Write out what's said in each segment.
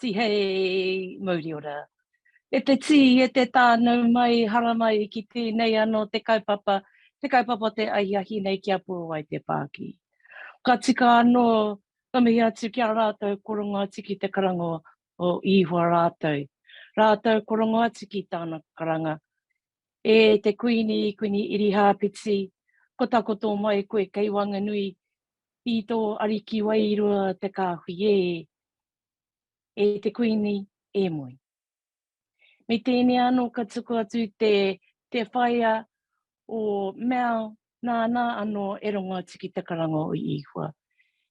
ti hei mauri ora. E te tānau mai, hara mai ki tēnei anō te kaupapa te aiahi nei kia pū ai te Pāki. Ka tika anō, ka mihi atu kia rātou korongo atu ki te karanga o ihua rātou. Rātou korongo atu ki tāna karanga. E te kuini iri hāpiti, ko takoto mai koe kei Wanganui, i tō ariki wairua te kāhui e te kuini e moi. Me tēnei anō ka tuku atu te whaia o mea nāna anō e rongo atu ki te karanga o ihua.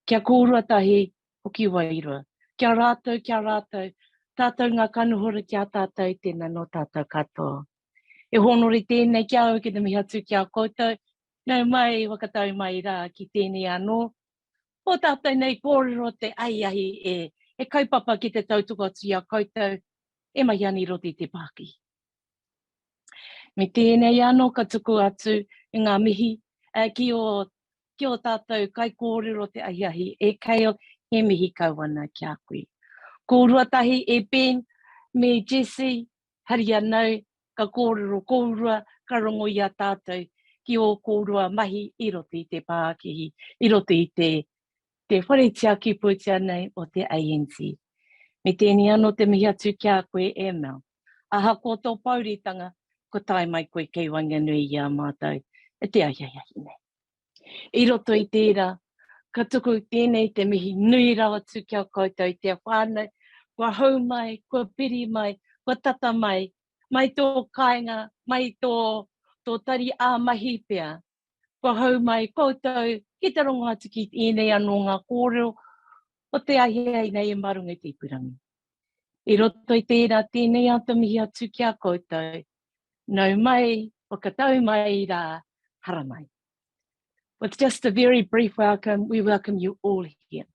Kia kōrua tahi hoki wairua. Kia rātou, tātou ngā kanuhora kia tātou tēnā no tātou katoa. E honori tēnei kia au ki te mihi atu kia koutou, nau mai wakatau mai rā ki tēnei anō. O tātou nei kōrero te aiahi e kaupapa ki te tautuka atu ia koutou, e mai ani roti te Pāki. Me tēnei anō ka tuku atu i ngā mihi ki o tātou kai kōrero te aiahi e Kale he mihi kauana kia koe. Kōrua tahi e Ben me Jesse hari anau ka kōrero kōrua ka rongo i a tātou ki o kōrua mahi i roti te Pākihi, i roti te wharetia ki putia nei o te K&J. Me tēnei anō te mihi atu kia koe e Mel. Aha ko tō pauritanga, ko tai mai koe kei Wanganui i a mātou, e te aiahi nei. I roto i tērā, ka tuku tēnei te mihi nui rawa tu kia koutou, te whānau, kua hau mai, kua piri mai, kua tata mai, mai tō kāinga, mai tō tari āmahi pia. Kua hau mai koutou, ki te rongo atu ki tēnei anō ngā kōrero, o te aiahi nei e marunga te ipurangi. I roto i tērā, tēnei atu mihi atu kia koutou, nau mai, wakatau mai rā, hara mai. With just a very brief welcome, we welcome you all here.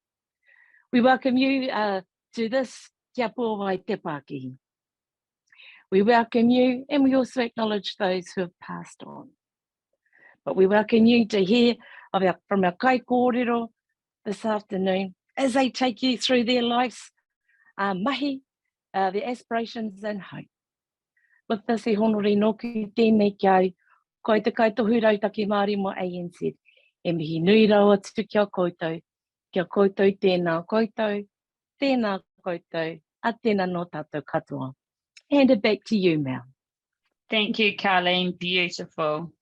We welcome you to this Kia Pō Wai Te Pākihi. We welcome you, and we also acknowledge those who have passed on. But we welcome you to hear from our kai kōrero this afternoon as they take you through their life's mahi, their aspirations and hope. With this, e honori noku tēnei ki au, ko te kaitohu rautaki Māori mo K&J, e mihi nui rawa tu kia koutou tēnā koutou, a tēnā no tātou katoa. Hand it back to you, Mel. Thank you, Carleen. Beautiful.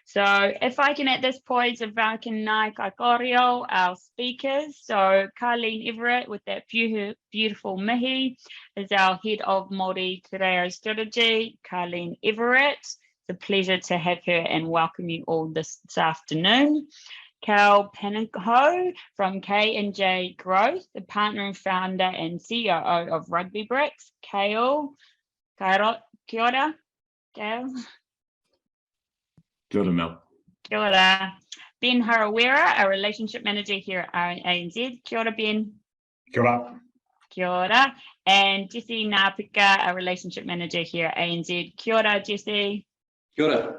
So if I can at this point, if I can nai kai kōrero, our speakers. So Carleen Everett with that beautiful mihi is our head of Māori Te Reo strategy, Carleen Everett. It's a pleasure to have her and welcome you all this afternoon. Kale Panoho from K&J Growth, the partner and founder and COO of Rugby Bricks. Kale, kia ora, Kale. Kia ora, Mel. Kia ora. Ben Harawira, a relationship manager here at K&J. Kia ora, Ben. Kia ora. Kia ora. And Jesse Nāpika, a relationship manager here at K&J. Kia ora, Jesse. Kia ora.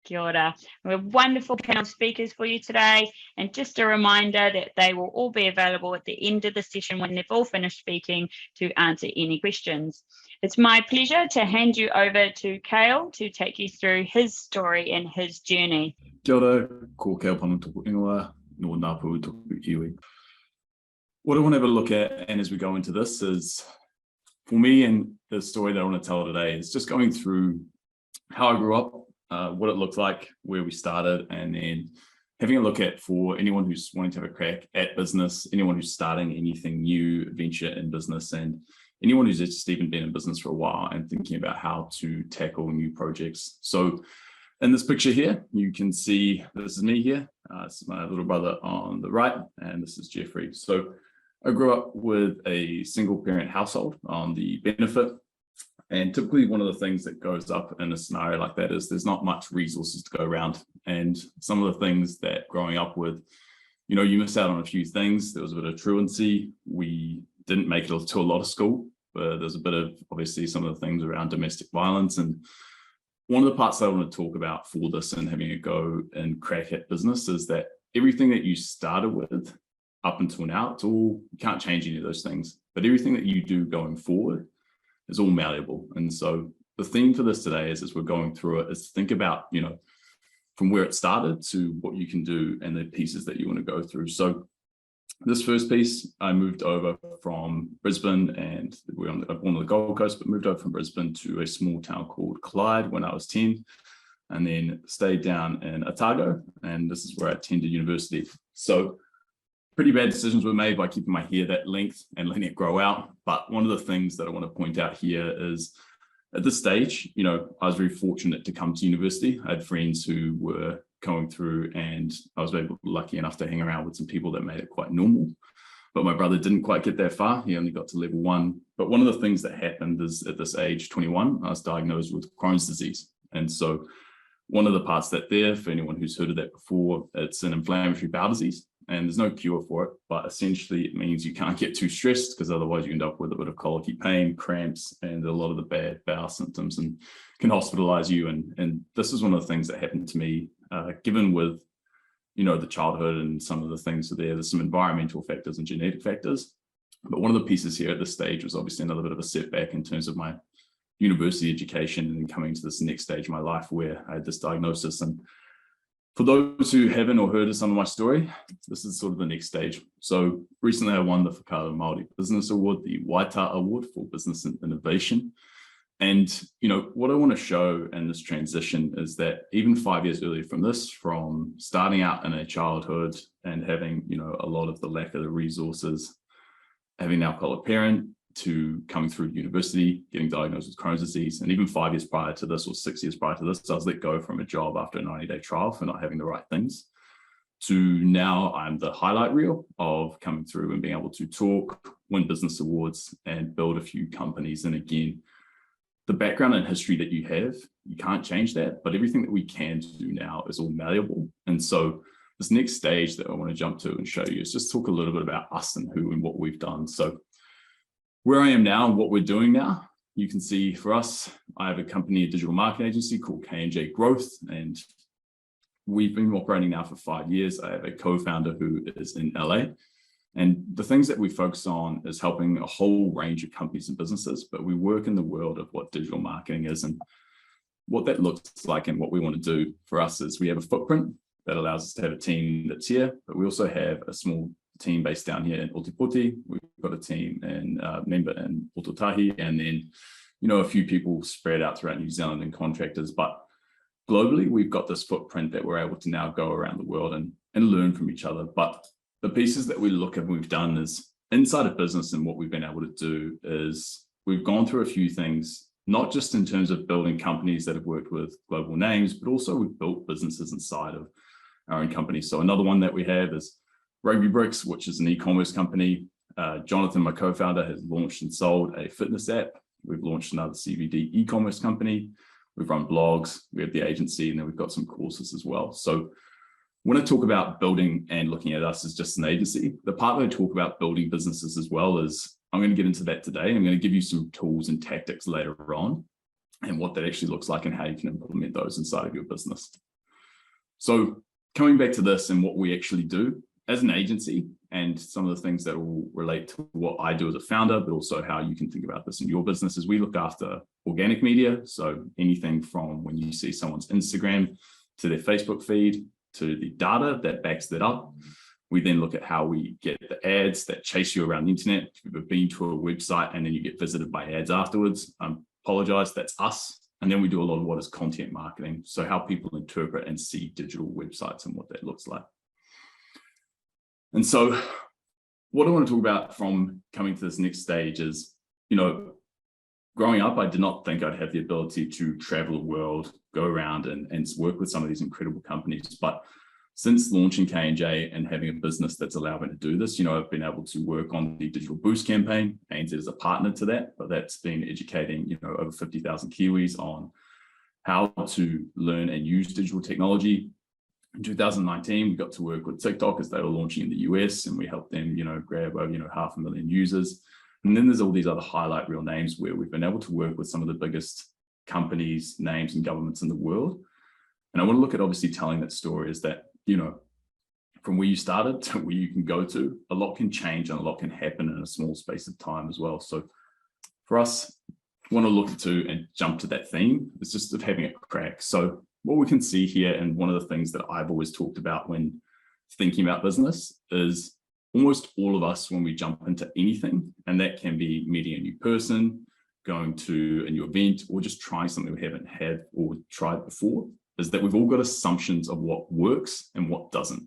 Kia ora. We have a wonderful panel of speakers for you today, and just a reminder that they will all be available at the end of the session when they've all finished speaking to answer any questions. It's my pleasure to hand you over to Kale to take you through his story and his journey. Kia ora, ko Kale Panoho tōku ingoa, no Ngāpuhi tōku iwi. What I want to have a look at, and as we go into this, is for me, and the story that I want to tell today is just going through how I grew up, what it looked like, where we started, and then having a look at for anyone who's wanting to have a crack at business, anyone who's starting anything new, venture in business, and anyone who's just even been in business for a while and thinking about how to tackle new projects. So in this picture here, you can see this is me here. This is my little brother on the right, and this is Jeffrey. So I grew up with a single parent household on the benefit. And typically one of the things that goes up in a scenario like that is there's not much resources to go around. And some of the things that growing up with, you know, you miss out on a few things. There was a bit of truancy. We didn't make it to a lot of school, but there's a bit of obviously some of the things around domestic violence. And one of the parts that I want to talk about for this and having a go and crack at business is that everything that you started with up until now, it's all, you can't change any of those things, but everything that you do going forward is all malleable. And so the theme for this today is, as we're going through it, is to think about, you know, from where it started to what you can do and the pieces that you want to go through. So this first piece, I moved over from Brisbane, and we're on the Gold Coast, but moved over from Brisbane to a small town called Clyde when I was 10, and then stayed down in Otago, and this is where I attended university. So pretty bad decisions were made by keeping my hair that length and letting it grow out. But one of the things that I want to point out here is, at this stage, you know, I was very fortunate to come to university. I had friends who were going through, and I was lucky enough to hang around with some people that made it quite normal. But my brother didn't quite get that far. He only got to level 1. But one of the things that happened is, at this age, 21, I was diagnosed with Crohn's disease. And so one of the parts that there, for anyone who's heard of that before, it's an inflammatory bowel disease, and there's no cure for it, but essentially it means you can't get too stressed, because otherwise you end up with a bit of colicky pain, cramps, and a lot of the bad bowel symptoms, and can hospitalize you. And this is one of the things that happened to me, given with, you know, the childhood and some of the things there's some environmental factors and genetic factors. But one of the pieces here at this stage was obviously another bit of a setback in terms of my university education, and coming to this next stage of my life where I had this diagnosis. And for those who haven't or heard of some of my story, this is sort of the next stage. So recently I won the Whakaohooho Māori Business Award, the Waita Award for Business and Innovation. And, you know, what I want to show in this transition is that even 5 years earlier from this, from starting out in a childhood and having, you know, a lot of the lack of the resources, having an alcoholic parent, to coming through university, getting diagnosed with Crohn's disease, and even 5 years prior to this, or 6 years prior to this, I was let go from a job after a 90-day trial for not having the right things, to now I'm the highlight reel of coming through and being able to talk, win business awards, and build a few companies. And again, the background and history that you have, you can't change that, but everything that we can do now is all malleable. And so this next stage that I want to jump to and show you is just talk a little bit about us and who and what we've done. So where I am now and what we're doing now, you can see for us, I have a company, a digital marketing agency called K&J Growth, and we've been operating now for 5 years. I have a co-founder who is in LA, and the things that we focus on is helping a whole range of companies and businesses, but we work in the world of what digital marketing is and what that looks like. And what we want to do for us is, we have a footprint that allows us to have a team that's here, but we also have a small team based down here in Ōtepoti. We've got a team and member in Ototahi, and then, you know, a few people spread out throughout New Zealand and contractors. But globally, we've got this footprint that we're able to now go around the world and learn from each other. But the pieces that we look at and we've done is inside of business, and what we've been able to do is we've gone through a few things, not just in terms of building companies that have worked with global names, but also we've built businesses inside of our own companies. So another one that we have is Rugby Bricks, which is an e-commerce company. Jonathan, my co-founder, has launched and sold a fitness app. We've launched another CBD e-commerce company. We've run blogs, we have the agency, and then we've got some courses as well. So when I talk about building and looking at us as just an agency, the part that I talk about building businesses as well is, I'm going to get into that today. I'm going to give you some tools and tactics later on, and what that actually looks like and how you can implement those inside of your business. So coming back to this and what we actually do as an agency, and some of the things that will relate to what I do as a founder, but also how you can think about this in your business, is we look after organic media. So anything from when you see someone's Instagram to their Facebook feed to the data that backs that up. We then look at how we get the ads that chase you around the internet. If you've ever been to a website and then you get visited by ads afterwards, apologize, that's us. And then we do a lot of what is content marketing. So how people interpret and see digital websites and what that looks like. And so what I want to talk about from coming to this next stage is, you know, growing up, I did not think I'd have the ability to travel the world, go around and work with some of these incredible companies. But since launching K&J and having a business that's allowed me to do this, you know, I've been able to work on the Digital Boost campaign. ANZ is a partner to that, but that's been educating, you know, over 50,000 Kiwis on how to learn and use digital technology. In 2019, we got to work with TikTok as they were launching in the US, and we helped them, you know, grab over, 500,000 users. And then there's all these other highlight reel names where we've been able to work with some of the biggest companies, names, and governments in the world. And I want to look at obviously telling that story is that, you know, from where you started to where you can go to, a lot can change and a lot can happen in a small space of time as well. So for us, want to look to and jump to that theme is just of having a crack. So what we can see here, and one of the things that I've always talked about when thinking about business, is almost all of us, when we jump into anything, and that can be meeting a new person, going to a new event, or just trying something we haven't had or tried before, is that we've all got assumptions of what works and what doesn't.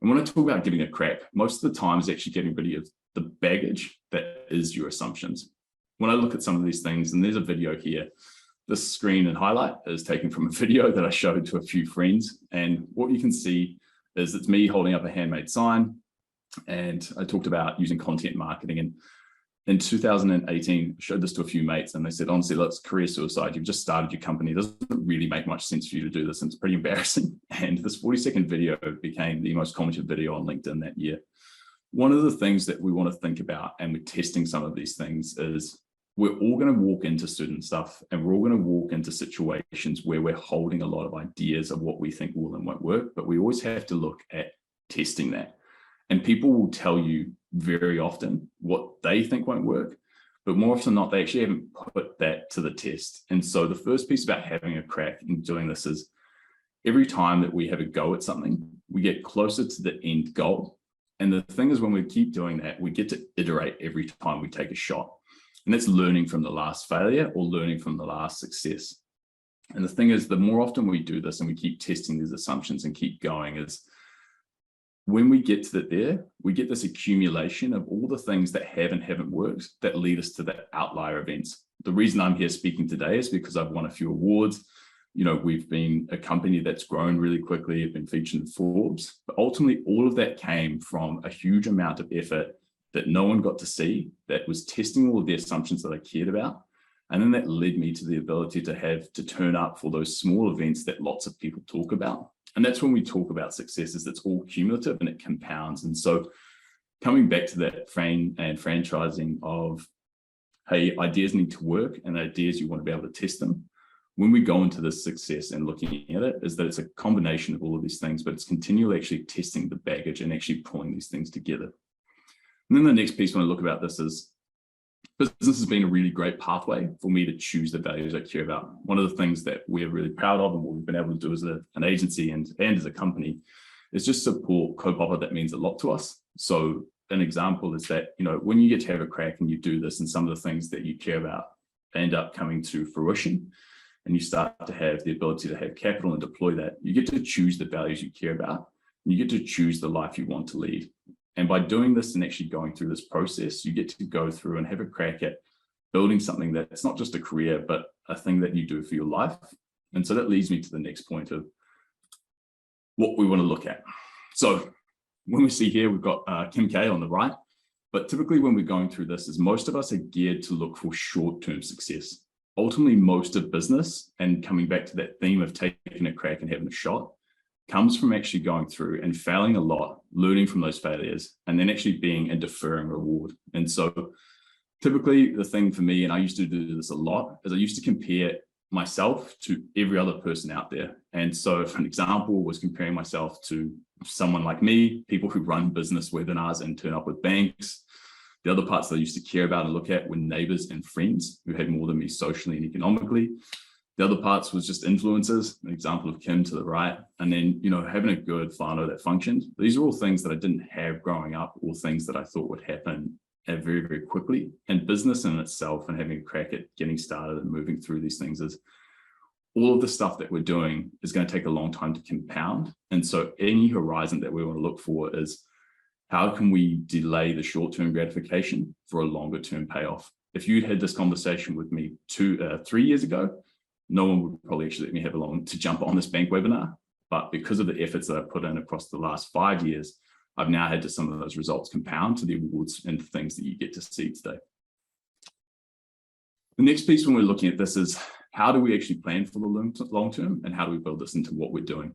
And when I talk about giving a crack, most of the time is actually getting rid of the baggage that is your assumptions. When I look at some of these things, and there's a video here, this screen and highlight is taken from a video that I showed to a few friends. And what you can see is it's me holding up a handmade sign. And I talked about using content marketing. And in 2018, I showed this to a few mates, and they said, honestly, look, it's career suicide. You've just started your company. It doesn't really make much sense for you to do this. And it's pretty embarrassing. And this 40-second video became the most commented video on LinkedIn that year. One of the things that we want to think about, and we're testing some of these things, is we're all going to walk into certain stuff, and we're all going to walk into situations where we're holding a lot of ideas of what we think will and won't work, but we always have to look at testing that. And people will tell you very often what they think won't work, but more often than not, they actually haven't put that to the test. And so the first piece about having a crack and doing this is every time that we have a go at something, we get closer to the end goal. And the thing is, when we keep doing that, we get to iterate every time we take a shot. And that's learning from the last failure or learning from the last success. And the thing is, the more often we do this and we keep testing these assumptions and keep going, is when we get to there, we get this accumulation of all the things that have and haven't worked that lead us to the outlier events. The reason I'm here speaking today is because I've won a few awards. You know, we've been a company that's grown really quickly, have been featured in Forbes, but ultimately all of that came from a huge amount of effort that no one got to see, that was testing all of the assumptions that I cared about. And then that led me to the ability to have to turn up for those small events that lots of people talk about. And that's when we talk about successes, that's all cumulative and it compounds. And so coming back to that frame and franchising of, hey, ideas need to work, and ideas, you want to be able to test them. When we go into this success and looking at it, is that it's a combination of all of these things, but it's continually actually testing the baggage and actually pulling these things together. And then the next piece when I look about this is, business has been a really great pathway for me to choose the values I care about. One of the things that we're really proud of and what we've been able to do as an agency and as a company is just support kaupapa that means a lot to us. So an example is that, you know, when you get to have a crack and you do this, and some of the things that you care about end up coming to fruition, and you start to have the ability to have capital and deploy that, you get to choose the values you care about, and you get to choose the life you want to lead. And by doing this and actually going through this process, you get to go through and have a crack at building something that's not just a career, but a thing that you do for your life. And so that leads me to the next point of what we want to look at. So when we see here, we've got Kim K on the right, but typically when we're going through this, is most of us are geared to look for short-term success. Ultimately, most of business, and coming back to that theme of taking a crack and having a shot, comes from actually going through and failing a lot, learning from those failures, and then actually being a deferring reward. And so typically the thing for me, and I used to do this a lot, is I used to compare myself to every other person out there. And so for an example was comparing myself to someone like me, people who run business webinars and turn up with banks. The other parts that I used to care about and look at were neighbors and friends who had more than me socially and economically. The other parts was just influencers, an example of Kim to the right. And then, you know, having a good whānau that functioned. These are all things that I didn't have growing up, or things that I thought would happen very, very quickly. And business in itself, and having a crack at getting started and moving through these things, is all of the stuff that we're doing is going to take a long time to compound. And so any horizon that we want to look for is, how can we delay the short-term gratification for a longer-term payoff? If you'd had this conversation with me 3 years ago, no one would probably actually let me have along to jump on this bank webinar. But because of the efforts that I've put in across the last 5 years, I've now had to some of those results compound to the awards and the things that you get to see today. The next piece when we're looking at this is, how do we actually plan for the long term, and how do we build this into what we're doing?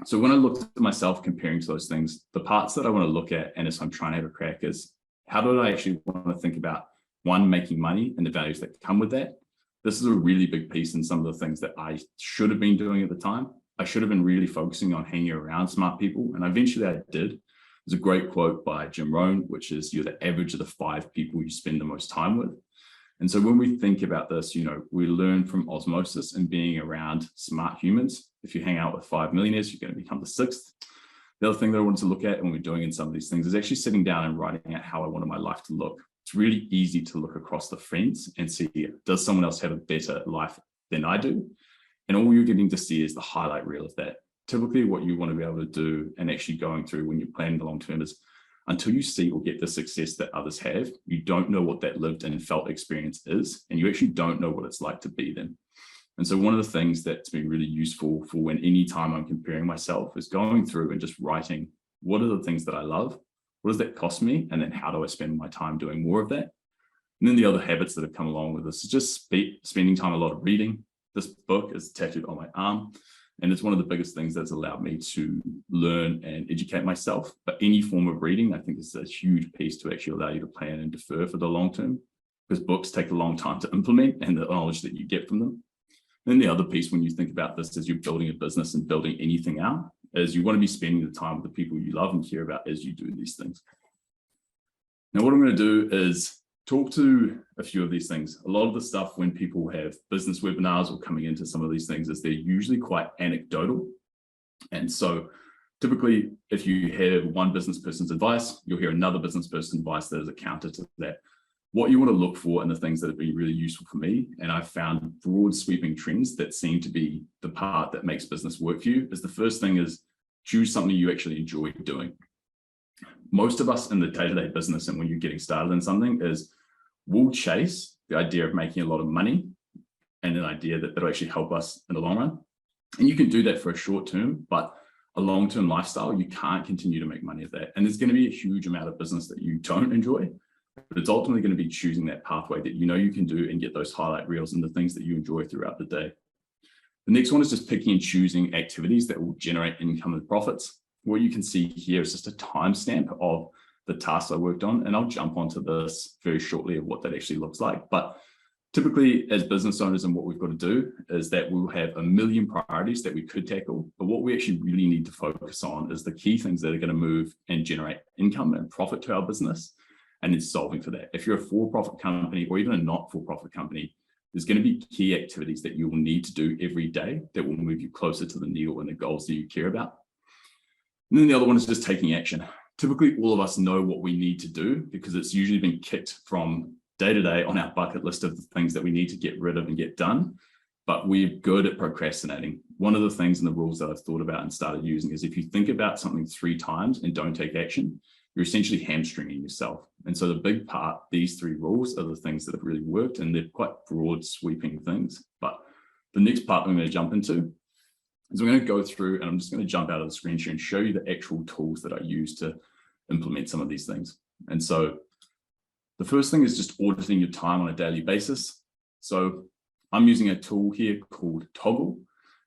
So when I looked at myself comparing to those things, the parts that I want to look at, and as I'm trying to have a crack, is how do I actually want to think about, one, making money and the values that come with that. This is a really big piece in some of the things that I should have been doing at the time. I should have been really focusing on hanging around smart people. And eventually I did. There's a great quote by Jim Rohn, which is, you're the average of the 5 people you spend the most time with. And so when we think about this, we learn from osmosis and being around smart humans. If you hang out with 5 millionaires, you're going to become the 6th. The other thing that I wanted to look at when we're doing in some of these things is actually sitting down and writing out how I wanted my life to look. It's really easy to look across the fence and see, does someone else have a better life than I do? And all you're getting to see is the highlight reel of that. Typically what you want to be able to do and actually going through when you're planning the long term is, until you see or get the success that others have, you don't know what that lived and felt experience is, and you actually don't know what it's like to be them. And so one of the things that's been really useful for when any time I'm comparing myself is going through and just writing, what are the things that I love? What does that cost me? And then how do I spend my time doing more of that? And then the other habits that have come along with this is just spending time a lot of reading. This book is tattooed on my arm, and it's one of the biggest things that's allowed me to learn and educate myself. But any form of reading, I think, is a huge piece to actually allow you to plan and defer for the long term, because books take a long time to implement and the knowledge that you get from them. Then the other piece, when you think about this as you're building a business and building anything out, is you want to be spending the time with the people you love and care about as you do these things. Now, what I'm going to do is talk to a few of these things. A lot of the stuff when people have business webinars or coming into some of these things is they're usually quite anecdotal. And so typically, if you have one business person's advice, you'll hear another business person's advice that is a counter to that. What you want to look for and the things that have been really useful for me, and I've found broad sweeping trends that seem to be the part that makes business work for you, is the first thing is choose something you actually enjoy doing. Most of us in the day-to-day business and when you're getting started in something is we'll chase the idea of making a lot of money and an idea that that'll actually help us in the long run. And you can do that for a short term, but a long-term lifestyle, you can't continue to make money of that. And there's going to be a huge amount of business that you don't enjoy, but it's ultimately going to be choosing that pathway that you can do and get those highlight reels and the things that you enjoy throughout the day. The next one is just picking and choosing activities that will generate income and profits. What you can see here is just a timestamp of the tasks I worked on, and I'll jump onto this very shortly of what that actually looks like. But typically as business owners, and what we've got to do is that we'll have a million priorities that we could tackle, but what we actually really need to focus on is the key things that are going to move and generate income and profit to our business, and then solving for that. If you're a for-profit company or even a not-for-profit company, there's going to be key activities that you will need to do every day that will move you closer to the needle and the goals that you care about. And then the other one is just taking action. Typically, all of us know what we need to do because it's usually been kicked from day to day on our bucket list of the things that we need to get rid of and get done, but we're good at procrastinating. One of the things in the rules that I've thought about and started using is if you think about something 3 times and don't take action, you're essentially hamstringing yourself. And so the big part, these 3 rules are the things that have really worked, and they're quite broad sweeping things. But the next part I'm going to jump into is I'm going to go through, and I'm just going to jump out of the screen share and show you the actual tools that I use to implement some of these things. And so the first thing is just auditing your time on a daily basis. So I'm using a tool here called Toggle.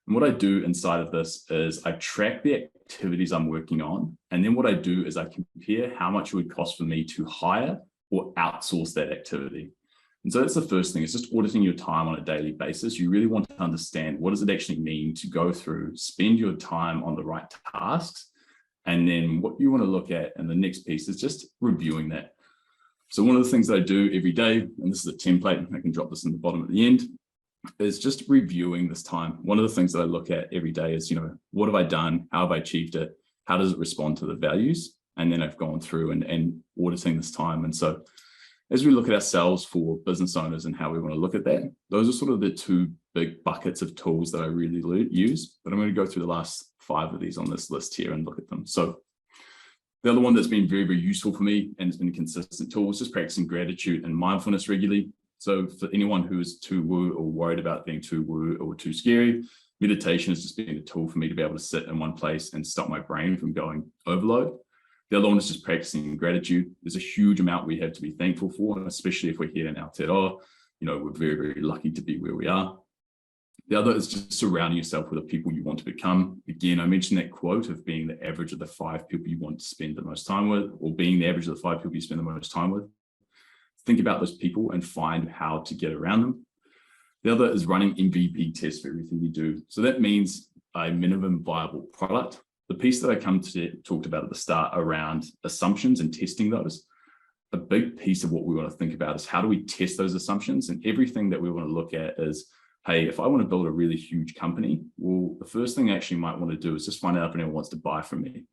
And what I do inside of this is I track the activities I'm working on. And then what I do is I compare how much it would cost for me to hire or outsource that activity. And so that's the first thing. It's just auditing your time on a daily basis. You really want to understand, what does it actually mean to go through, spend your time on the right tasks? And then what you want to look at, and the next piece is just reviewing that. So one of the things that I do every day, and this is a template, I can drop this in the bottom at the end, is just reviewing this time. One of the things that I look at every day is, what have I done? How have I achieved it? How does it respond to the values? And then I've gone through and auditing this time. And so as we look at ourselves for business owners and how we want to look at that, those are sort of the 2 big buckets of tools that I really use. But I'm going to go through the last 5 of these on this list here and look at them. So the other one that's been very useful for me, and it's been a consistent tool, is just practicing gratitude and mindfulness regularly. So for anyone who is too woo or worried about being too woo or too scary, meditation has just been a tool for me to be able to sit in one place and stop my brain from going overload. The other one is just practicing gratitude. There's a huge amount we have to be thankful for, especially if we're here in Aotearoa. We're very lucky to be where we are. The other is just surrounding yourself with the people you want to become. Again, I mentioned that quote of being the average of the 5 people you want to spend the most time with, or being the average of the 5 people you spend the most time with. Think about those people and find how to get around them. The other is running MVP tests for everything you do. So that means a minimum viable product. The piece that I talked about at the start around assumptions and testing those, a big piece of what we want to think about is how do we test those assumptions? And everything that we want to look at is, hey, if I want to build a really huge company, well, the first thing I actually might want to do is just find out if anyone wants to buy from me.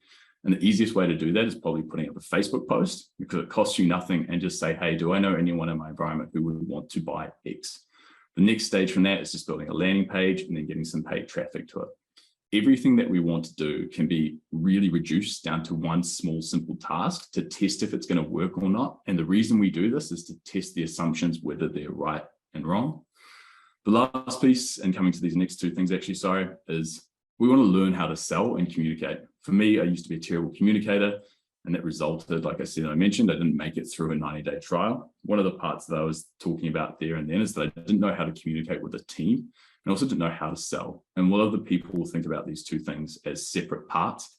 And the easiest way to do that is probably putting up a Facebook post, because it costs you nothing, and just say, hey, do I know anyone in my environment who would want to buy X? The next stage from that is just building a landing page and then getting some paid traffic to it. Everything that we want to do can be really reduced down to one small, simple task to test if it's going to work or not. And the reason we do this is to test the assumptions, whether they're right and wrong. The last piece, and coming to these next two things actually, sorry, is we want to learn how to sell and communicate. For me, I used to be a terrible communicator, and that resulted, like I said, I mentioned, I didn't make it through a 90-day trial. One of the parts that I was talking about there and then is that I didn't know how to communicate with a team, and also didn't know how to sell. And a lot of the people will think about these two things as separate parts.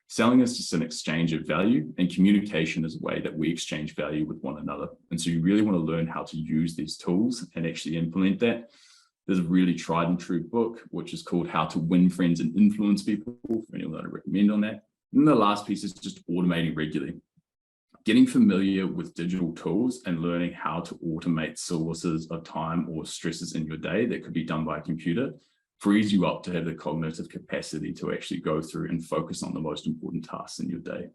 Selling is just an exchange of value, and communication is a way that we exchange value with one another. And so you really want to learn how to use these tools and actually implement that. There's a really tried and true book, which is called How to Win Friends and Influence People, for anyone that I recommend on that. And the last piece is just automating regularly. Getting familiar with digital tools and learning how to automate sources of time or stresses in your day that could be done by a computer frees you up to have the cognitive capacity to actually go through and focus on the most important tasks in your day.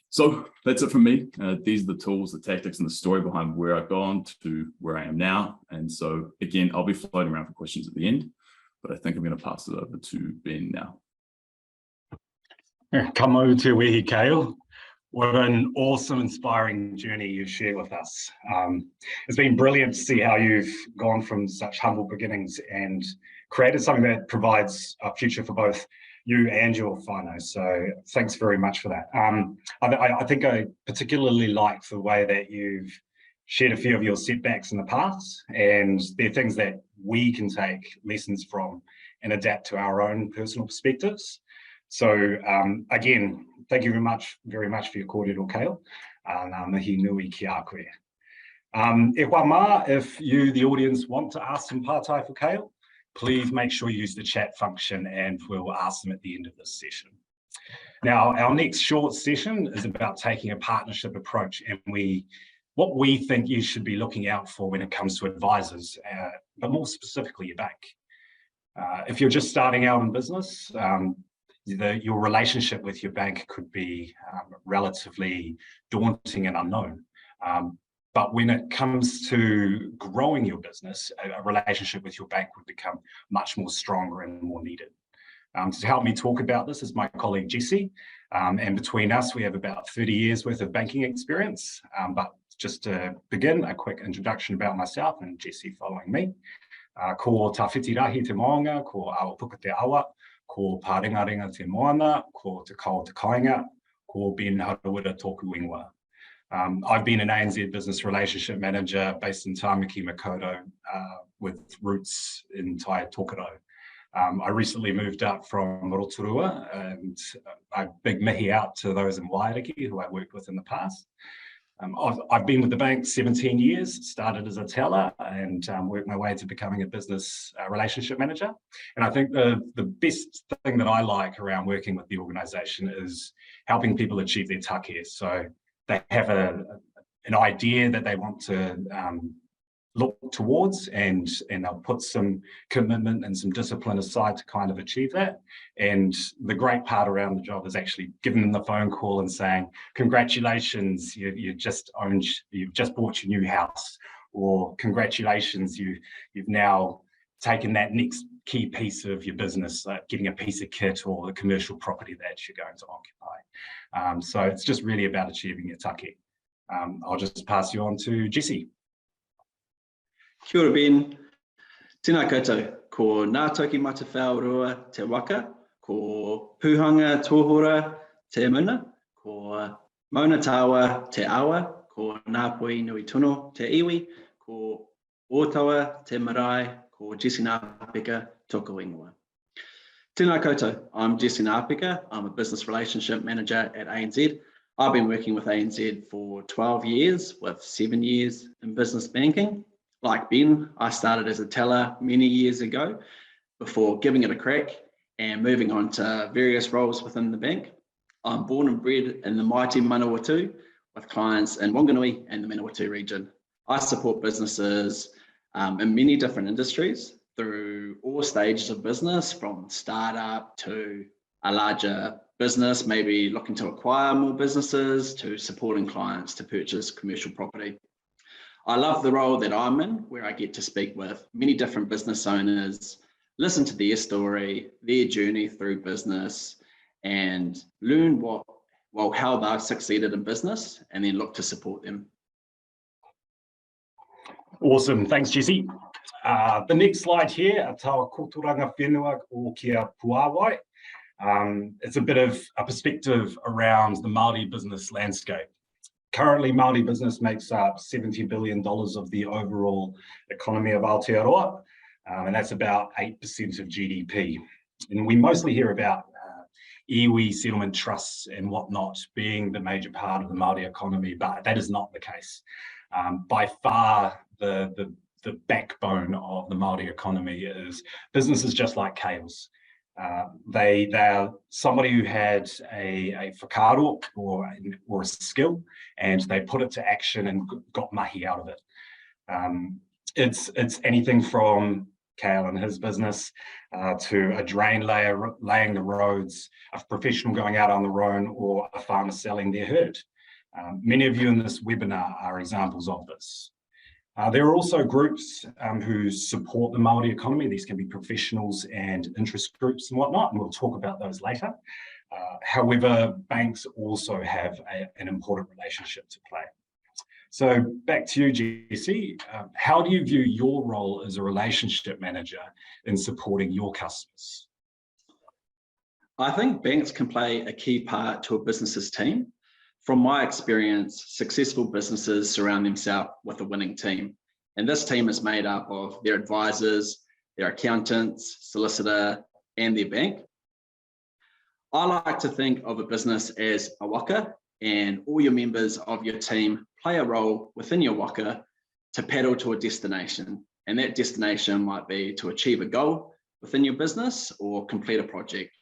So that's it from me. These are the tools, the tactics, and the story behind where I've gone to where I am now. And so again, I'll be floating around for questions at the end, but I think I'm going to pass it over to Ben now. Kamo te wehi, Kale. What an awesome, inspiring journey you've shared with us. It's been brilliant to see how you've gone from such humble beginnings and created something that provides a future for both you and your whānau. So thanks very much for that. I think I particularly like the way that you've shared a few of your setbacks in the past, and they're things that we can take lessons from and adapt to our own personal perspectives. So again, thank you very much for your kōrero, Kale. Ngā mihi nui ki a koe. E wā mā, if you, the audience, want to ask some pātai for Kale, please make sure you use the chat function and we'll ask them at the end of this session. Now, our next short session is about taking a partnership approach, and what we think you should be looking out for when it comes to advisors, but more specifically your bank. If you're just starting out in business, your relationship with your bank could be relatively daunting and unknown. But when it comes to growing your business, a relationship with your bank would become much more stronger and more needed. To help me talk about this is my colleague Jesse, and between us we have about 30 years worth of banking experience. But just to begin, a quick introduction about myself and Jesse following me. Ko tawhitirahi te moanga, ko aopuka te awa, ko pārengarenga te moana, ko te kao te kāinga, ko Ben Harawira tōku ingoa. I've been an ANZ Business Relationship Manager based in Tāmaki, Makaurau, with roots in Tai Tōkaro. I recently moved up from Rotorua, and a big mihi out to those in Waiariki who I worked with in the past. I've been with the bank 17 years, started as a teller and worked my way to becoming a business relationship manager. And I think the best thing that I like around working with the organisation is helping people achieve their take. So they have an idea that they want to look towards, and they'll put some commitment and some discipline aside to kind of achieve that. And the great part around the job is actually giving them the phone call and saying, congratulations, you've just bought your new house, or congratulations, you've now taken that next key piece of your business, like getting a piece of kit or the commercial property that you're going to occupy. So it's just really about achieving your take. I'll just pass you on to Jesse. Kia ora, Ben. Tēnā koutou, ko ngā toki matawhao rua te waka, ko pūhanga tōhora te muna, ko mauna tāua te awa, ko ngāpoi nui tono te iwi, ko ōtawa te marae, ko Jesse Ngāpeka tōku ingoa. Tēnā koutou, I'm Jesse Ngāpeka. I'm a Business Relationship Manager at ANZ. I've been working with ANZ for 12 years, with 7 years in business banking. Like Ben, I started as a teller many years ago before giving it a crack and moving on to various roles within the bank. I'm born and bred in the mighty Manawatu with clients in Wanganui and the Manawatu region. I support businesses in many different industries through all stages of business, from startup to a larger business, maybe looking to acquire more businesses, to supporting clients to purchase commercial property. I love the role that I'm in, where I get to speak with many different business owners, listen to their story, their journey through business, and learn how they've succeeded in business, and then look to support them. Awesome, thanks Jesse. The next slide here, a tawa kotoranga whenua o kia puawai. It's a bit of a perspective around the Māori business landscape. Currently, Māori business makes up $70 billion of the overall economy of Aotearoa, and that's about 8% of GDP. And we mostly hear about iwi, settlement trusts and whatnot being the major part of the Māori economy, but that is not the case. By far, the backbone of the Māori economy is businesses just like Kale's. They are somebody who had a whakaaro or a skill, and they put it to action and got mahi out of it. It's anything from Kale and his business to a drain layer laying the roads, a professional going out on their own, or a farmer selling their herd. Many of you in this webinar are examples of this. There are also groups who support the Māori economy. These can be professionals and interest groups and whatnot, and we'll talk about those later. However, banks also have an important relationship to play. So back to you, Jesse. How do you view your role as a relationship manager in supporting your customers? I think banks can play a key part to a business's team. From my experience, successful businesses surround themselves with a winning team. And this team is made up of their advisors, their accountants, solicitor, and their bank. I like to think of a business as a waka, and all your members of your team play a role within your waka to paddle to a destination. And that destination might be to achieve a goal within your business or complete a project.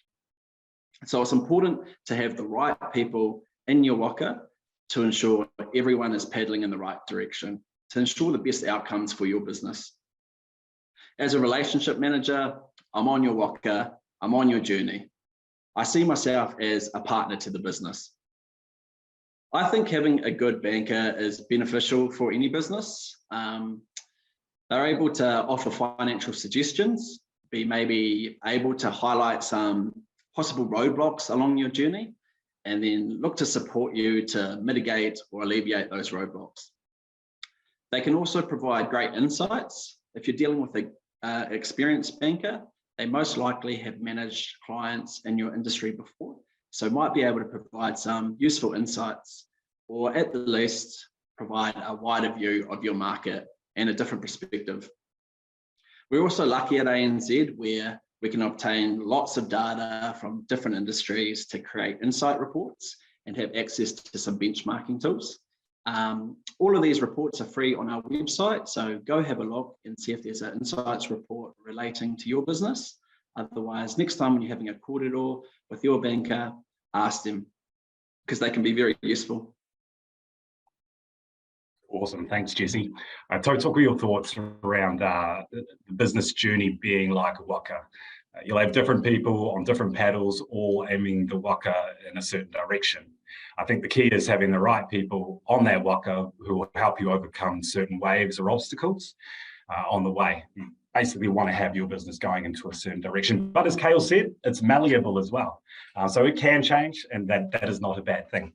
So it's important to have the right people in your waka to ensure everyone is paddling in the right direction, to ensure the best outcomes for your business. As a relationship manager, I'm on your waka, I'm on your journey. I see myself as a partner to the business. I think having a good banker is beneficial for any business. They're able to offer financial suggestions, be maybe able to highlight some possible roadblocks along your journey, and then look to support you to mitigate or alleviate those roadblocks. They can also provide great insights. If you're dealing with an experienced banker, they most likely have managed clients in your industry before, so might be able to provide some useful insights, or at the least provide a wider view of your market and a different perspective. We're also lucky at ANZ where we can obtain lots of data from different industries to create insight reports and have access to some benchmarking tools. All of these reports are free on our website, so go have a look and see if there's an insights report relating to your business. Otherwise, next time when you're having a kōrero with your banker, ask them, because they can be very useful. Awesome, thanks Jesse. Tautoko your thoughts around the business journey being like a waka. You'll have different people on different paddles, all aiming the waka in a certain direction. I think the key is having the right people on that waka who will help you overcome certain waves or obstacles on the way. You basically want to have your business going into a certain direction. But as Kale said, it's malleable as well. So it can change, and that is not a bad thing.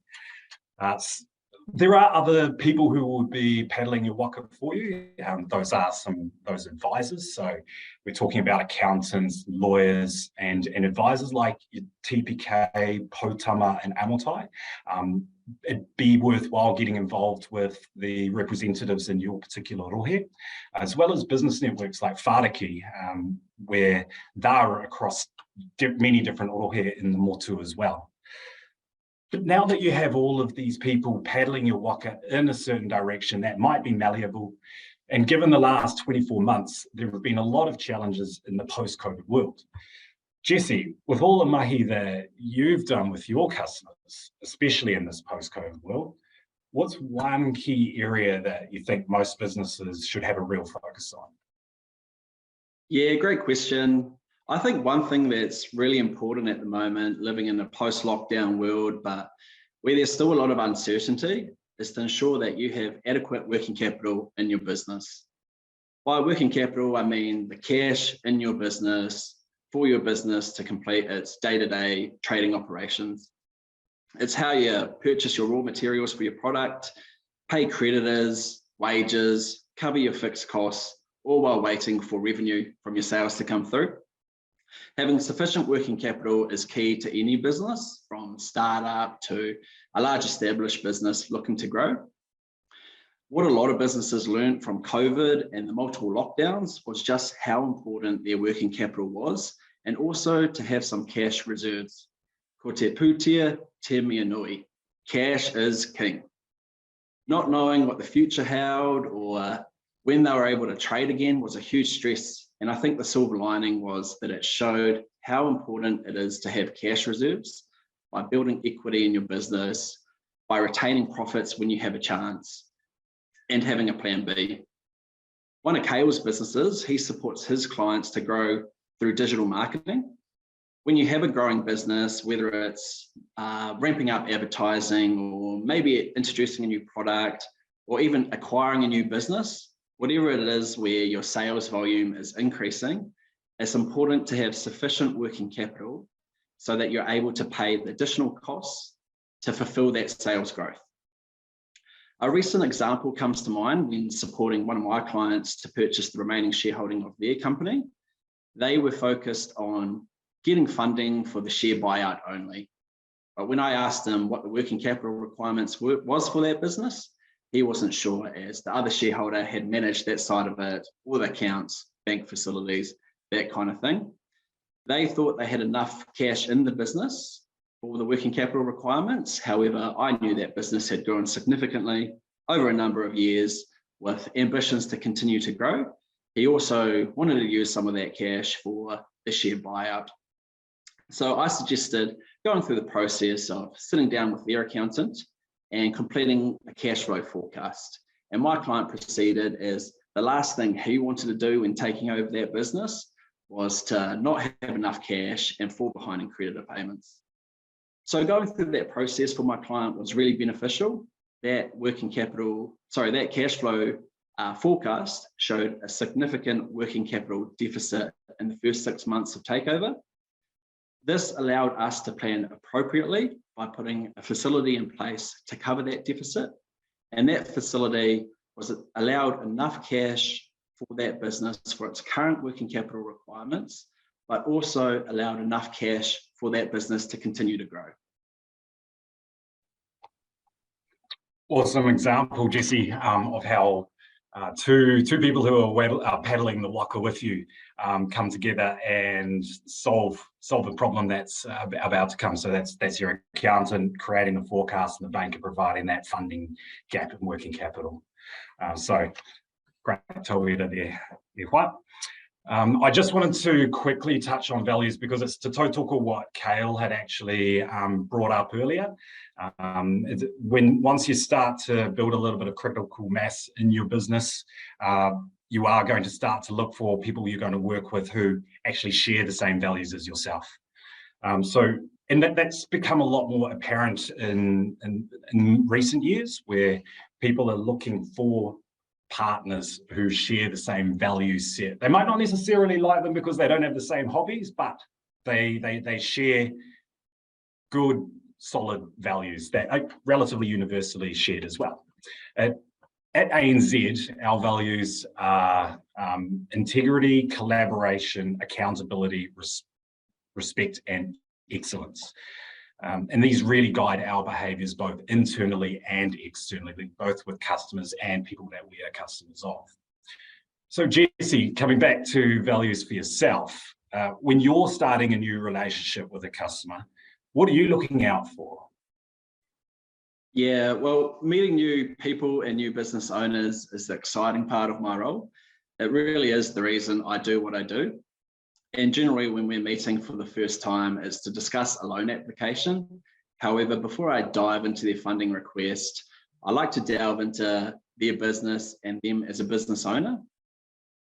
There are other people who will be paddling your waka for you. Those are those advisors. So we're talking about accountants, lawyers, and advisors like your TPK, Potama, and Amotai. It'd be worthwhile getting involved with the representatives in your particular rohe, as well as business networks like Whāraki, where they're across many different rohe in the motu as well. But now that you have all of these people paddling your waka in a certain direction, that might be malleable. And given the last 24 months, there have been a lot of challenges in the post-COVID world. Jesse, with all the mahi that you've done with your customers, especially in this post-COVID world, what's one key area that you think most businesses should have a real focus on? Yeah, great question. I think one thing that's really important at the moment, living in a post-lockdown world, but where there's still a lot of uncertainty, is to ensure that you have adequate working capital in your business. By working capital, I mean the cash in your business for your business to complete its day-to-day trading operations. It's how you purchase your raw materials for your product, pay creditors, wages, cover your fixed costs, all while waiting for revenue from your sales to come through. Having sufficient working capital is key to any business, from startup to a large established business looking to grow. What a lot of businesses learned from COVID and the multiple lockdowns was just how important their working capital was, and also to have some cash reserves. Ko te pūtea, te mea nui. Cash is king. Not knowing what the future held or when they were able to trade again was a huge stress. And I think the silver lining was that it showed how important it is to have cash reserves by building equity in your business, by retaining profits when you have a chance, and having a plan B. One of Kale's businesses, he supports his clients to grow through digital marketing. When you have a growing business, whether it's ramping up advertising or maybe introducing a new product or even acquiring a new business, whatever it is where your sales volume is increasing, it's important to have sufficient working capital so that you're able to pay the additional costs to fulfill that sales growth. A recent example comes to mind when supporting one of my clients to purchase the remaining shareholding of their company. They were focused on getting funding for the share buyout only. But when I asked him what the working capital requirements was for that business, he wasn't sure, as the other shareholder had managed that side of it, all the accounts, bank facilities, that kind of thing. They thought they had enough cash in the business for the working capital requirements. However, I knew that business had grown significantly over a number of years with ambitions to continue to grow. He also wanted to use some of that cash for the share buyout. So I suggested going through the process of sitting down with their accountant and completing a cash flow forecast. And my client proceeded as the last thing he wanted to do when taking over that business was to not have enough cash and fall behind in creditor payments. So going through that process for my client was really beneficial. That cash flow forecast showed a significant working capital deficit in the first 6 months of takeover. This allowed us to plan appropriately by putting a facility in place to cover that deficit. And that facility allowed enough cash for that business for its current working capital requirements, but also allowed enough cash for that business to continue to grow. Awesome example, Jesse, of how two people who are paddling the waka with you come together and solve the problem that's about to come. So that's your accountant creating the forecast and the banker providing that funding gap in working capital. So great tauira there. I just wanted to quickly touch on values because it's to tautoko what Kale had actually brought up earlier. Once you start to build a little bit of critical mass in your business, you are going to start to look for people you're going to work with who actually share the same values as yourself. And that's become a lot more apparent in recent years, where people are looking for partners who share the same value set. They might not necessarily like them because they don't have the same hobbies, but they share good, solid values that are relatively universally shared as well. At ANZ, our values are integrity, collaboration, accountability, respect, and excellence. And these really guide our behaviours both internally and externally, both with customers and people that we are customers of. So Jesse, coming back to values for yourself, when you're starting a new relationship with a customer, what are you looking out for? Yeah, well, meeting new people and new business owners is the exciting part of my role. It really is the reason I do what I do. And generally when we're meeting for the first time is to discuss a loan application. However, before I dive into their funding request, I like to delve into their business and them as a business owner.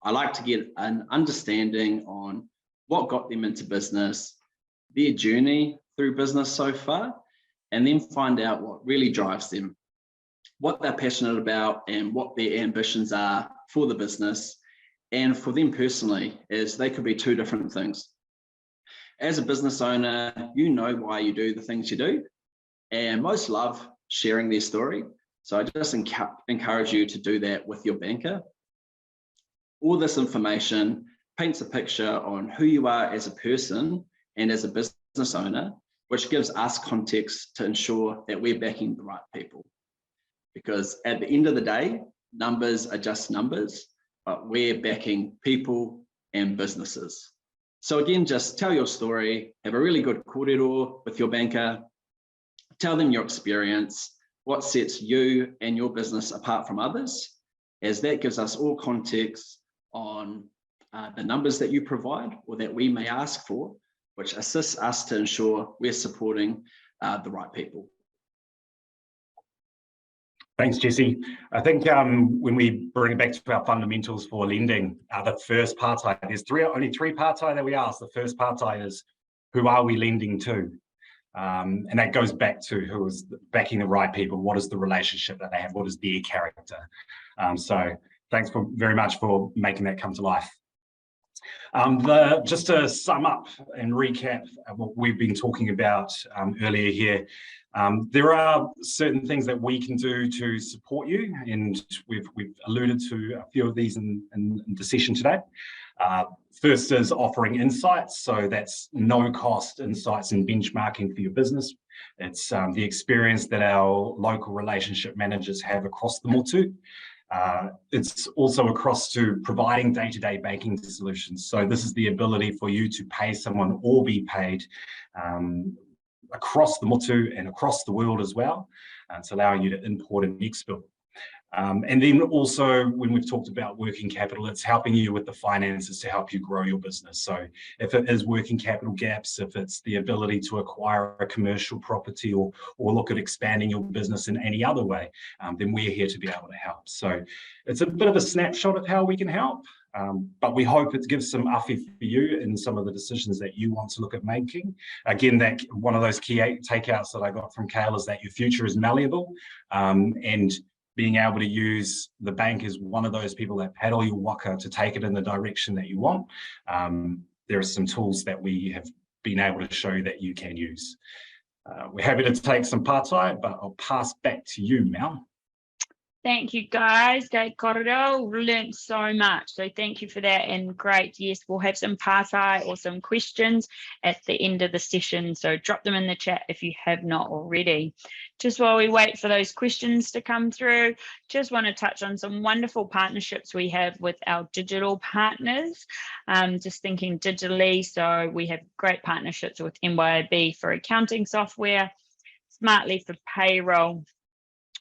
I like to get an understanding on what got them into business, their journey through business so far, and then find out what really drives them, what they're passionate about, and what their ambitions are for the business. And for them personally, as they could be two different things. As a business owner, you know why you do the things you do, and most love sharing their story. So I just encourage you to do that with your banker. All this information paints a picture on who you are as a person and as a business owner, which gives us context to ensure that we're backing the right people. Because at the end of the day, numbers are just numbers, but we're backing people and businesses. So again, just tell your story, have a really good kōrero with your banker, tell them your experience, what sets you and your business apart from others, as that gives us all context on the numbers that you provide or that we may ask for, which assists us to ensure we're supporting the right people. Thanks, Jesse. I think when we bring it back to our fundamentals for lending, the first part, there's only three parts that we ask. The first part is, who are we lending to? And that goes back to who is backing the right people. What is the relationship that they have? What is their character? So thanks very much for making that come to life. Just to sum up and recap what we've been talking about earlier here, there are certain things that we can do to support you, and we've alluded to a few of these in the session today. First is offering insights, so that's no-cost insights and benchmarking for your business. It's the experience that our local relationship managers have across the motu. It's also across to providing day-to-day banking solutions. So this is the ability for you to pay someone or be paid across the motu and across the world as well. It's allowing you to import and export. And then also, when we've talked about working capital, it's helping you with the finances to help you grow your business. So if it is working capital gaps, if it's the ability to acquire a commercial property or look at expanding your business in any other way, then we're here to be able to help. So it's a bit of a snapshot of how we can help, but we hope it gives some awhi for you in some of the decisions that you want to look at making. Again, that one of those key takeouts that I got from Kale is that your future is malleable, and being able to use the bank as one of those people that paddle your waka to take it in the direction that you want. There are some tools that we have been able to show that you can use. We're happy to take some partai, but I'll pass back to you, Mel. Thank you, guys. Great kōrero. Learned so much. So thank you for that. And great. Yes, we'll have some partai or some questions at the end of the session. So drop them in the chat if you have not already. Just while we wait for those questions to come through, just want to touch on some wonderful partnerships we have with our digital partners. Just thinking digitally. So we have great partnerships with NYIB for accounting software, Smartly for payroll.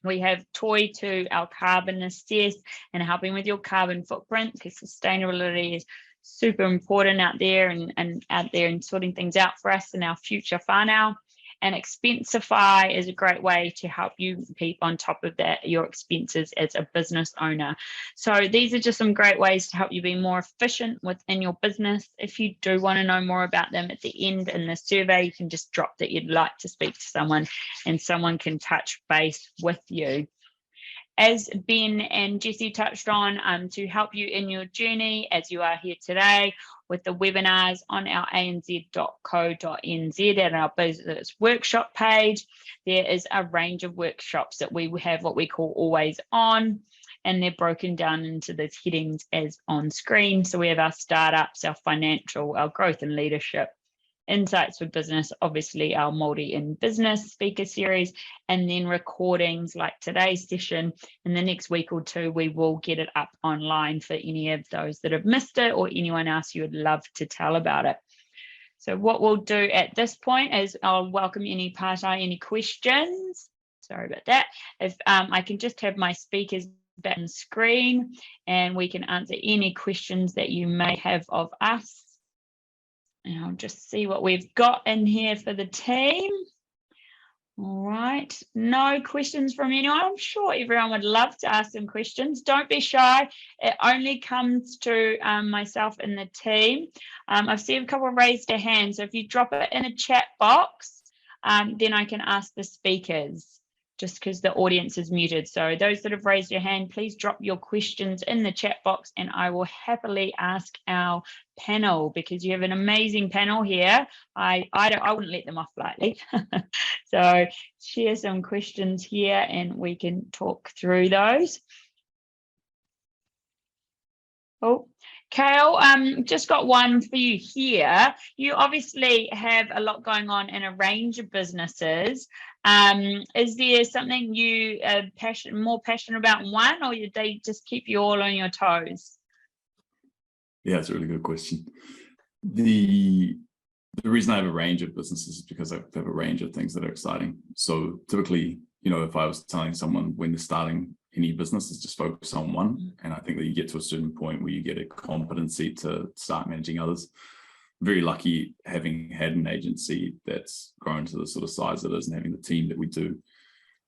We have Toi2, our carbon assess and helping with your carbon footprint, because sustainability is super important out there and sorting things out for us in our future whānau. And Expensify is a great way to help you keep on top of that, your expenses as a business owner. So these are just some great ways to help you be more efficient within your business. If you do want to know more about them at the end in the survey, you can just drop that you'd like to speak to someone and someone can touch base with you. As Ben and Jesse touched on, to help you in your journey as you are here today with the webinars on our anz.co.nz at our business workshop page, there is a range of workshops that we have what we call always on, and they're broken down into those headings as on screen. So we have our startups, our financial, our growth and leadership, insights for business, obviously our Māori in business speaker series, and then recordings like today's session. In the next week or two, we will get it up online for any of those that have missed it or anyone else you would love to tell about it. So what we'll do at this point is I'll welcome any partai, any questions. Sorry about that. If I can just have my speakers back on screen and we can answer any questions that you may have of us. And I'll just see what we've got in here for the team. All right, no questions from anyone. I'm sure everyone would love to ask some questions. Don't be shy. It only comes to myself and the team. I've seen a couple of raised their hands. So if you drop it in a chat box, then I can ask the speakers, just because the audience is muted. So those that have raised your hand, please drop your questions in the chat box and I will happily ask our panel, because you have an amazing panel here. I wouldn't let them off lightly. So share some questions here and we can talk through those. Oh, Kale, just got one for you here. You obviously have a lot going on in a range of businesses. Is there something you are more passionate about in one, or they just keep you all on your toes? Yeah, it's a really good question. The reason I have a range of businesses is because I have a range of things that are exciting. So typically, you know, if I was telling someone when they're starting any business, is just focus on one. And I think that you get to a certain point where you get a competency to start managing others. I'm very lucky having had an agency that's grown to the sort of size it is, and having the team that we do.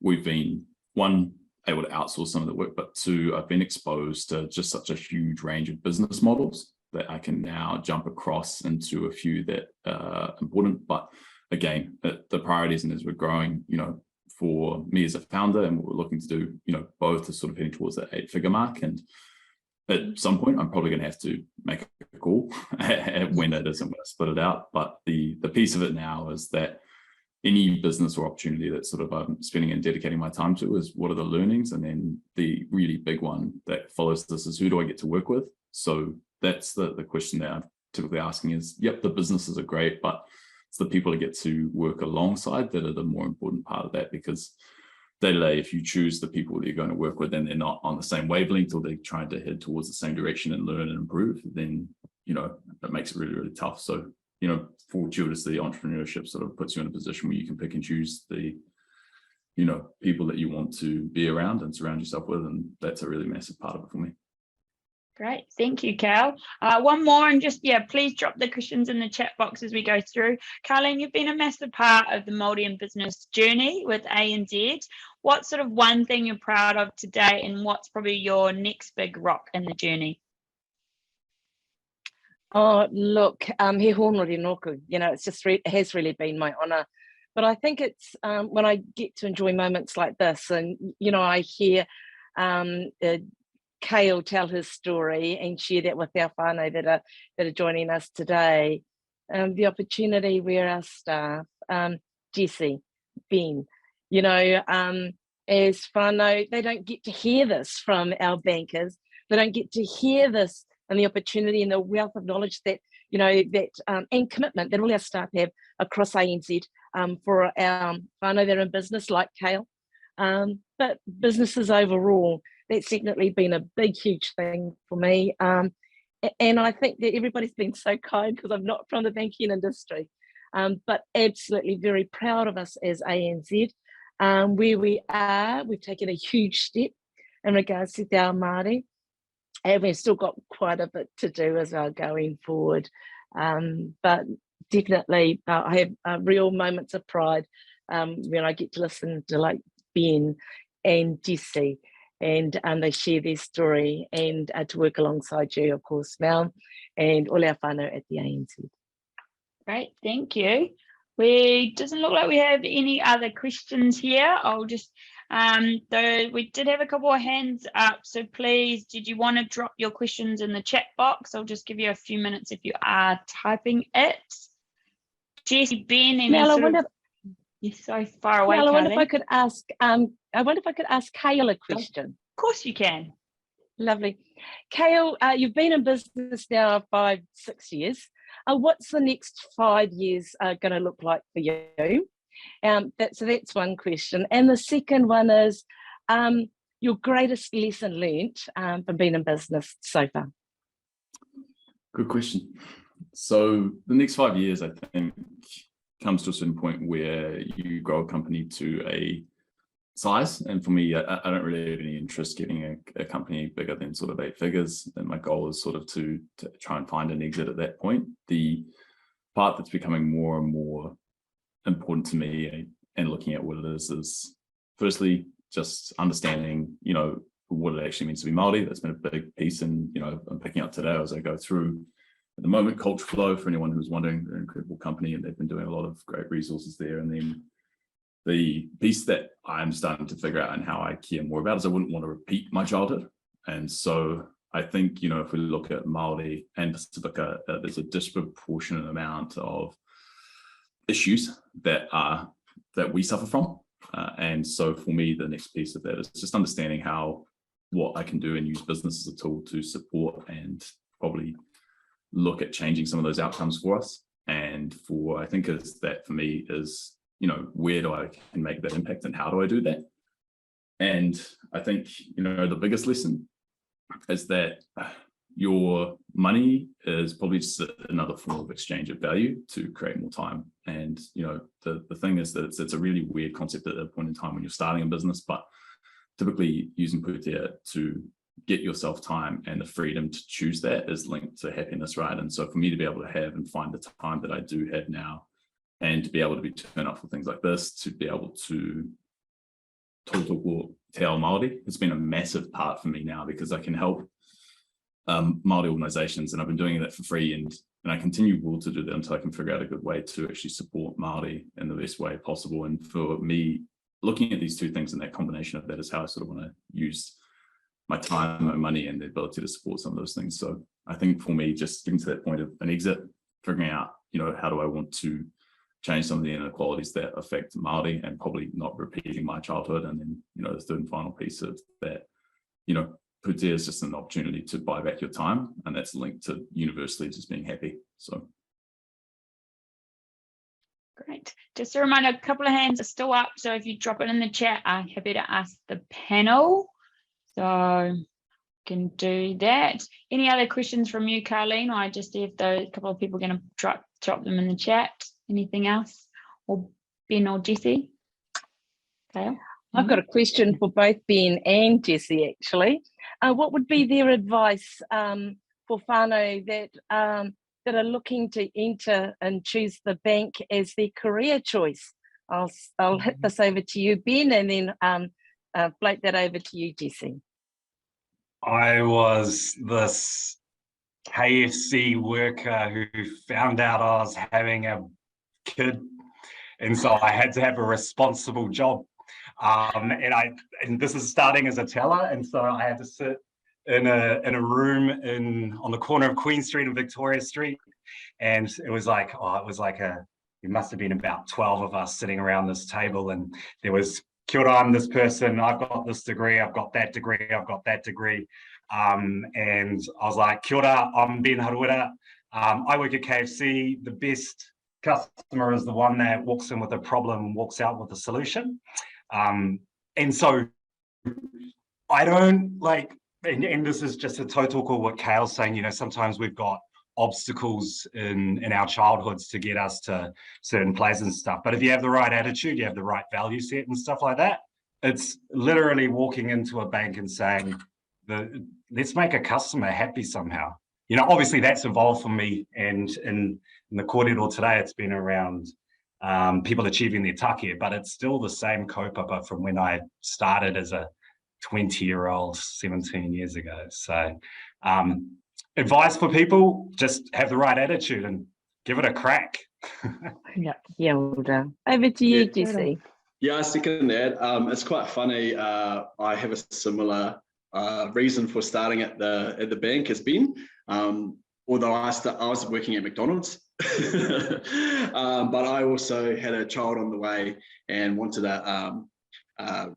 We've been, one, able to outsource some of the work, but two, I've been exposed to just such a huge range of business models that I can now jump across into a few that are important. But again, the priorities, and as we're growing, you know, for me as a founder and what we're looking to do, you know, both are sort of heading towards that 8-figure mark. And at some point, I'm probably going to have to make a call when it is and when I split it out. But the piece of it now is that any business or opportunity that sort of I'm spending and dedicating my time to is what are the learnings, and then the really big one that follows this is who do I get to work with? So that's the question that I'm typically asking is, yep, the businesses are great, but it's the people that get to work alongside that are the more important part of that, because day-to-day, if you choose the people that you're going to work with and they're not on the same wavelength, or they're trying to head towards the same direction and learn and improve, then, you know, that makes it really, really tough. So, you know, fortuitously, entrepreneurship sort of puts you in a position where you can pick and choose the, you know, people that you want to be around and surround yourself with. And that's a really massive part of it for me. Great, thank you, Cal. One more, and just, yeah, please drop the questions in the chat box as we go through. Carleen, you've been a massive part of the Māori and business journey with A&Z. What's sort of one thing you're proud of today, and what's probably your next big rock in the journey? Oh, look, he honori noku, you know, it's just it has really been my honour. But I think it's when I get to enjoy moments like this, and, you know, I hear Kale tell his story and share that with our whānau that are joining us today. The opportunity where our staff, Jesse, Ben, you know, as whānau, they don't get to hear this from our bankers. They don't get to hear this, and the opportunity and the wealth of knowledge that, you know, that and commitment that all our staff have across ANZ for our whānau that are in business like Kale. But businesses overall, that's definitely been a big, huge thing for me. And I think that everybody's been so kind, because I'm not from the banking industry, but absolutely very proud of us as ANZ. Where we are, we've taken a huge step in regards to our Māori, and we've still got quite a bit to do as well going forward. But definitely, I have real moments of pride when I get to listen to like Ben and Jesse, and they share their story, and to work alongside you, of course, Mel, and all our whānau at the ANZ. Great, thank you. We doesn't look like we have any other questions here. I'll just, though we did have a couple of hands up, so please, did you want to drop your questions in the chat box? I'll just give you a few minutes if you are typing it. Jesse, Ben, any Mel, sort of, you're so far away, Mel, I wonder Carleen. if I could ask, Kale a question. Of course you can. Lovely. Kale, you've been in business now 5-6 years. What's the next 5 years going to look like for you? So that's one question. And the second one is your greatest lesson learnt from being in business so far. Good question. So the next 5 years, I think, comes to a certain point where you grow a company to a size. And for me, I don't really have any interest getting a company bigger than sort of 8 figures. And my goal is sort of to try and find an exit at that point. The part that's becoming more and more important to me and looking at what it is firstly, just understanding, you know, what it actually means to be Māori. That's been a big piece, and, you know, I'm picking up today as I go through. At the moment, Culture Flow, for anyone who's wondering, they're an incredible company and they've been doing a lot of great resources there. And then the piece that I'm starting to figure out and how I care more about is I wouldn't want to repeat my childhood. And so I think, you know, if we look at Māori and Pacifica, there's a disproportionate amount of issues that we suffer from. And so for me, the next piece of that is just understanding what I can do and use business as a tool to support and probably look at changing some of those outcomes for us. And I think is that for me is, you know, where do I can make that impact and how do I do that? And I think, you know, the biggest lesson is that your money is probably just another form of exchange of value to create more time. And, you know, the thing is that it's a really weird concept at a point in time when you're starting a business, but typically using putea to get yourself time and the freedom to choose that is linked to happiness, right? And so for me to be able to have and find the time that I do have now, and to be able to be turned up for things like this, to be able to tautoko te ao Māori, it's been a massive part for me now because I can help Māori organizations, and I've been doing that for free, and I continue to do that until I can figure out a good way to actually support Māori in the best way possible. And for me, looking at these two things and that combination of that is how I sort of want to use my time, my money, and the ability to support some of those things. So I think for me, just getting to that point of an exit, figuring out, you know, how do I want to change some of the inequalities that affect Māori and probably not repeating my childhood. And then, you know, the third and final piece of that, you know, putea is just an opportunity to buy back your time, and that's linked to universally just being happy. So. Great. Just a reminder, a couple of hands are still up. So if you drop it in the chat, I'm happy to ask the panel. So can do that. Any other questions from you, Carleen? Or I just see if a couple of people are going to drop them in the chat. Anything else? Or Ben or Jessie? Kale? I've got a question for both Ben and Jessie, actually. What would be their advice for whānau that are looking to enter and choose the bank as their career choice? I'll hit this over to you, Ben, and then float that over to you, Jessie. I was this KFC worker who found out I was having a kid, and so I had to have a responsible job. And this is starting as a teller, and so I had to sit in a room on the corner of Queen Street and Victoria Street, and it was like it must have been about 12 of us sitting around this table, and there was, kia ora, I'm this person, I've got this degree, I've got that degree, I've got that degree, and I was like, kia ora, I'm Ben Haruera, I work at KFC. The best customer is the one that walks in with a problem, walks out with a solution. And so I don't like, and this is just a tautoko what Kale's saying, you know, sometimes we've got obstacles in our childhoods to get us to certain places and stuff. But if you have the right attitude, you have the right value set and stuff like that, it's literally walking into a bank and saying, let's make a customer happy somehow. You know, obviously that's evolved for me, and in the kōrero today, it's been around people achieving their take, but it's still the same kaupapa from when I started as a 20-year-old 17 years ago. So advice for people, just have the right attitude and give it a crack. Yeah, well done. Over to you, Jessie. Yeah, I second that. It's quite funny. I have a similar reason for starting at the bank as Ben. Although I was working at McDonald's, but I also had a child on the way and wanted a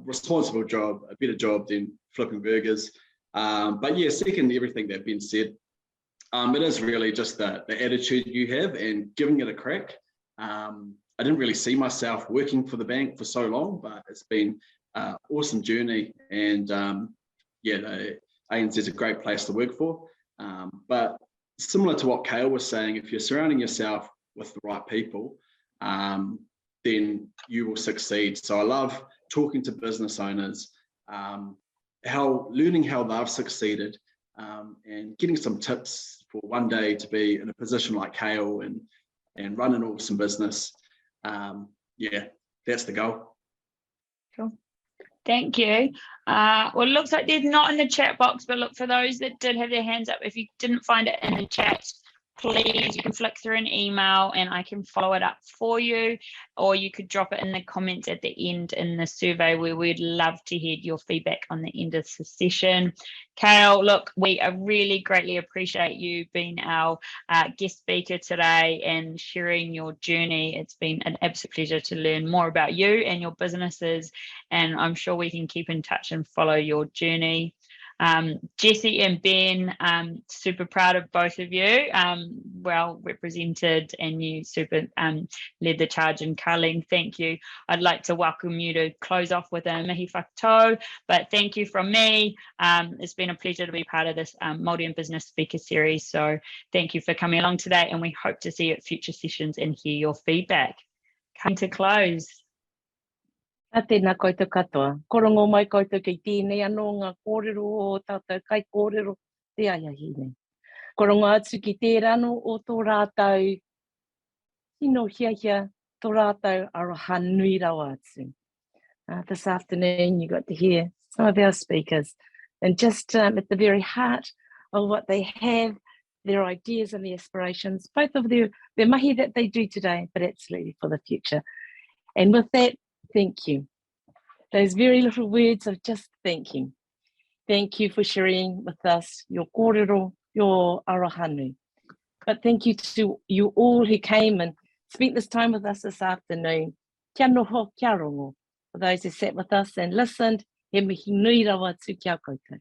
responsible job, a better job than flipping burgers. But yeah, second everything that Ben said, it is really just the attitude you have and giving it a crack. I didn't really see myself working for the bank for so long, but it's been an awesome journey, and ANZ is a great place to work for. But similar to what Kale was saying, if you're surrounding yourself with the right people, then you will succeed. So I love talking to business owners, learning how they've succeeded, and getting some tips for one day to be in a position like Kale and and run an awesome business. Yeah, that's the goal. Cool. Thank you. Well, it looks like there's not in the chat box, but look, for those that did have their hands up, if you didn't find it in the chat, please, you can flick through an email and I can follow it up for you, or you could drop it in the comments at the end in the survey, where we'd love to hear your feedback on the end of the session. Kale, look, we really greatly appreciate you being our guest speaker today and sharing your journey. It's been an absolute pleasure to learn more about you and your businesses, and I'm sure we can keep in touch and follow your journey. Jessie and Ben, super proud of both of you, well represented, and you super led the charge. And Carleen, thank you. I'd like to welcome you to close off with a mihi whakatau, but thank you from me. It's been a pleasure to be part of this Māori and Business Speaker Series, so thank you for coming along today, and we hope to see you at future sessions and hear your feedback. Come to close. A tēnā koutou katoa. Korongo mai koutou kei tēnei anō ngā kōrero o tātou kai kōrero te aiahine. Korongo atu ki tērā anō o tō rātau hino hiahia, tō rātau aroha nui rawa atu. This afternoon you got to hear some of our speakers, and just at the very heart of what they have, their ideas and their aspirations, both of their mahi that they do today, but absolutely for the future. And with that, thank you. Those very little words of just thanking. Thank you for sharing with us your kōrero, your arohanu. But thank you to you all who came and spent this time with us this afternoon. Kia noho, kia rongo. For those who sat with us and listened, he mihi nui rawa tu kia koutou.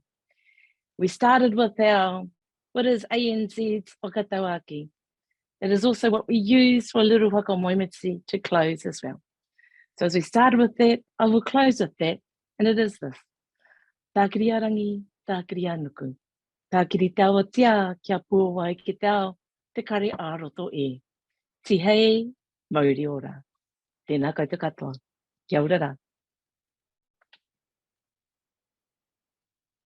We started with what is ANZ's whakatauaki. It is also what we use for a little whakamoemetsi to close as well. So as we started with that, I will close with that, and it is this. Tākiri arangi, tākiri anuku. Tākiri taua tia kia puawai ki tau te kare āroto e. Tihei, mauri ora. Tēnā koutou katoa. Kia ora rā.